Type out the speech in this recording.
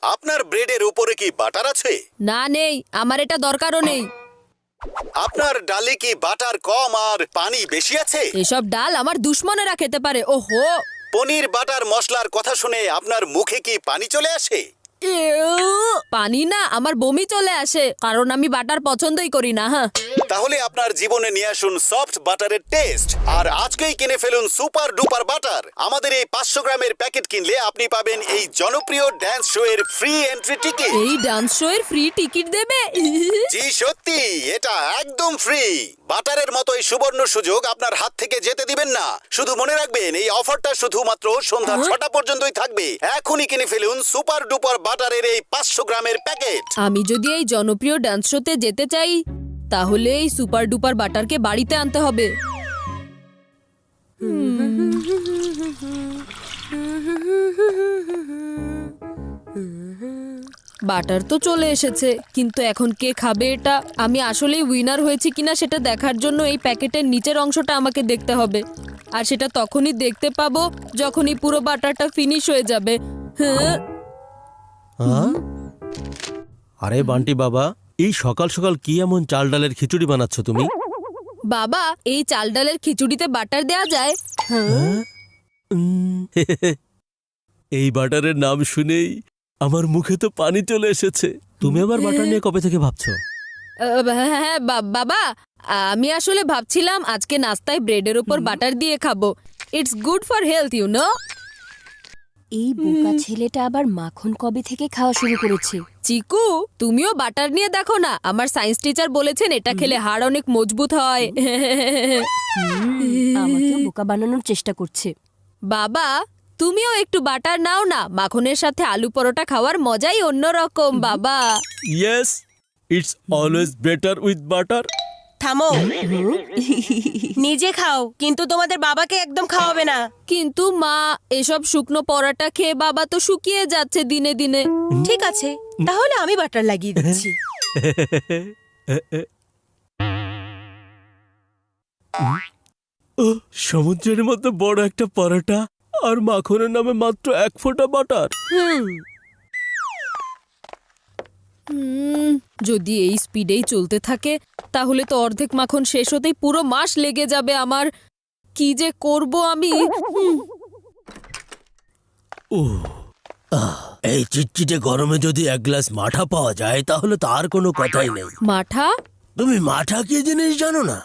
আপনার ব্রেডের উপরে কি বাটার আছে? না, নেই। আমার এটা দরকারও নেই। আপনার ডালে কি বাটার কম আর পানি বেশি আছে? এসব ডাল আমার দুশ্মনেরা খেতে পারে। ওহো, পনির বাটার মশলার কথা শুনে আপনার মুখে কি পানি চলে আসে? পানি না, আমার বমি চলে আসে, কারণ আমি বাটার পছন্দই করি না। হ্যাঁ, তাহলে আপনার জীবনে নিয়ে আসুন সফট বাটারের টেস্ট আর আজকেই কিনে ফেলুন সুপার ডুপার বাটার। আমাদের এই 500 গ্রামের প্যাকেট কিনলে আপনি পাবেন এই জনপ্রিয় ড্যান্স শো এর ফ্রি এন্ট্রি টিকিট। এই ডান্স শো এর ফ্রি টিকিট দেবে? জি সত্যি, এটা একদম ফ্রি। বাটারের মতো এই সুবর্ণ সুযোগ আপনার হাত থেকে যেতে দিবেন না। শুধু মনে রাখবেন, এই অফারটা শুধুমাত্র সন্ধ্যা 6টা পর্যন্তই থাকবে। এখনই কিনে ফেলুন সুপার ডুপার বাটারের এই 500 গ্রামের প্যাকেট। আমি যদি এই জনপ্রিয় ডান্স শোতে যেতে চাই, তাহলে এই সুপার ডুপার বাটারকে বাড়িতে আনতে হবে। বাটার তো চলে এসেছে, কিন্তু এখন কে খাবে এটা? আমি আসলেই উইনার হয়েছি কিনা সেটা দেখার জন্য এই প্যাকেটের নিচের অংশটা আমাকে দেখতে হবে, আর সেটা তখনই দেখতে পাবো যখনই পুরো বাটারটা ফিনিশ হয়ে যাবে। হ্যাঁ, আরে বান্টি বাবা, এই সকাল সকাল কি এমন চাল ডালের খিচুড়ি বানাচ্ছ তুমি? বাবা, এই চাল ডালের খিচুড়িতে বাটার দেয়া যায়? এই বাটারের নাম শুনেই আমার মুখে তো পানি চলে এসেছে। তুমি আবার বাটার নিয়ে কবে থেকে ভাবছো? হ্যাঁ বাবা, আমি আসলে ভাবছিলাম আজকে নাস্তায় ব্রেডের উপর বাটার দিয়ে খাবো। It's good for health, you know. এই বোকা ছেলেটা আবার মাখন কবে থেকে খাওয়া শুরু করেছে? চিকু, তুমিও বাটার নিয়ে দেখো না। আমার সায়েন্স টিচার বলেছেন এটা খেলে হাড় অনেক মজবুত হয়। আমাকেও বোকা বানানোর চেষ্টা করছে। বাবা, তুমিও একটু বাটার নাও না। মাখনের সাথে আলু পরোটা খাওয়ার মজাই অন্যরকম বাবা। Yes, it's always better with butter. থামো, নিজে খাও, কিন্তু তোমাদের বাবাকে একদম খাওয়াবে না। কিন্তু মা, এসব শুকনো পরোটা খেয়ে বাবা তো শুকিয়ে যাচ্ছে দিনে দিনে। ঠিক আছে, তাহলে আমি বাটার লাগিয়ে দিচ্ছি। সমুদ্রের মতো বড় একটা পরোটা আর মাখনের নামে মাত্র 1 ফোঁটা বাটার। যদি এই স্পিডেই চলতে থাকে, তাহলে তো অর্ধেক মাখন শেষ হতেই পুরো মাস লেগে যাবে আমার। কি যে করব আমি। এই চিটচিটে গরমে যদি 1 গ্লাস মাঠা পাওয়া যায় তাহলে তো আর কোনো কথাই নেই। মাঠা? তুমি মাঠা কি জিনিস জানো না?